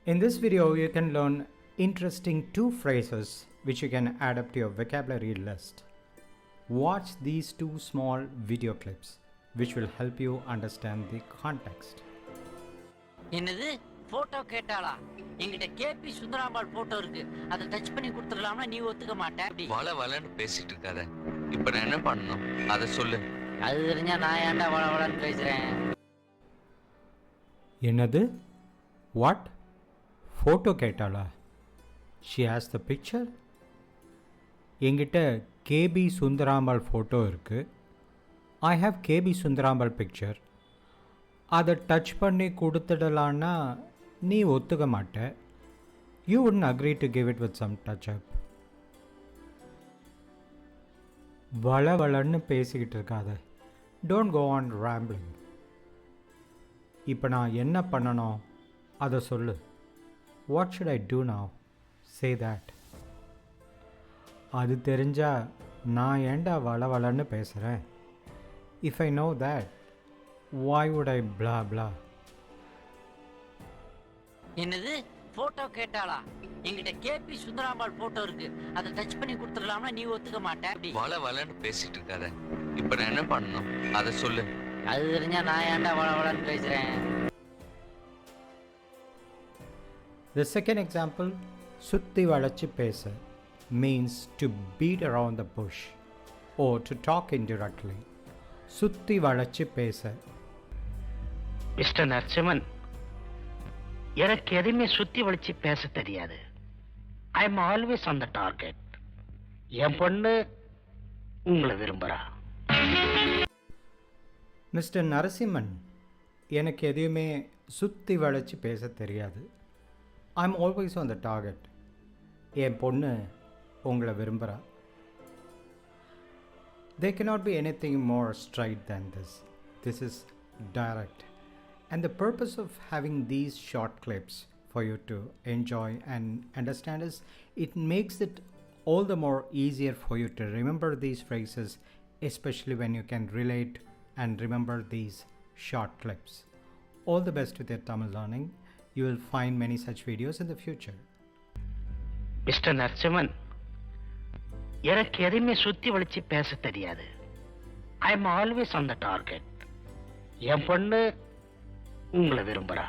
In this video, you can learn interesting two phrases which you can add up to your vocabulary list. Watch these two small video clips which will help you understand the context. என்னது photo கேட்டாளா? என்கிட்ட K B Sundarambal photo இருக்கு. அதை touch பண்ணி கொடுத்துடலாம்னா நீ ஒத்துக்க மாட்டே. வளன்னு பேசிட்டு இருக்காத. இப்போ நான் என்ன பண்ணணும்? அதை சொல்லு. அது தெரிஞ்சா நான் ஏன்டா வளன்னு பேசுறேன்? என்னது? What? Photo கேட்டாளா? She has the picture? என்கிட்ட கேபி சுந்தராம்பாள் ஃபோட்டோ இருக்கு. I have K B Sundarambal picture. அதை டச் பண்ணி கொடுத்துடலான்னா நீ ஒத்துக்க மாட்ட. You wouldn't agree to give it with some touch up. வளன்னு பேசிக்கிட்டு இருக்காத. Don't go on rambling. இப்போ நான் என்ன பண்ணணும் அதை சொல்லு. What should I do now? Say that. அது தெரிஞ்சா நான் ஏன்டா வளன்னு பேசுகிறேன்? If I know that, why would I blah blah? என்னது போட்டோ கேட்டாளா? என்கிட்ட கேபி சுந்தராம்பாள் போட்டோ இருக்கு. அதை டச் பண்ணி கொடுத்துடலாம்னா நீ ஒத்துக்க மாட்டே. வளன்னு பேசிட்டு இருக்காத. இப்போ நான் என்ன பண்ணணும்? அதை சொல்லு. அது தெரிஞ்சா நான் ஏன்டா வளன்னு பேசுறேன்? The second example, சுத்தி வளைச்சு பேச, means to beat around the bush or to talk indirectly. சுத்தி வளைச்சு பேச. மிஸ்டர் நரசிம்மன், எனக்கு எதுவுமே சுத்தி வளைச்சு பேச தெரியாது. I am always on the target. என் பொண்ணு உங்களை விரும்புகிறா. மிஸ்டர் நரசிம்மன், எனக்கு எதுவுமே சுத்தி வளைச்சு பேச தெரியாது. I am always on the target. என் பொண்ணு உங்களை விரும்புகிறா. There cannot be anything more straight than this. This is direct. And the purpose of having these short clips for you to enjoy and understand is it makes it all the more easier for you to remember these phrases, especially when you can relate and remember these short clips. All the best with your Tamil learning. You will find many such videos in the future. Mister Narasimhan, எனக்கு எதுவுமே சுத்தி வளைச்சு பேச தெரியாது. I am always on the target. என் பொண்ணு உங்களை விரும்புகிறா.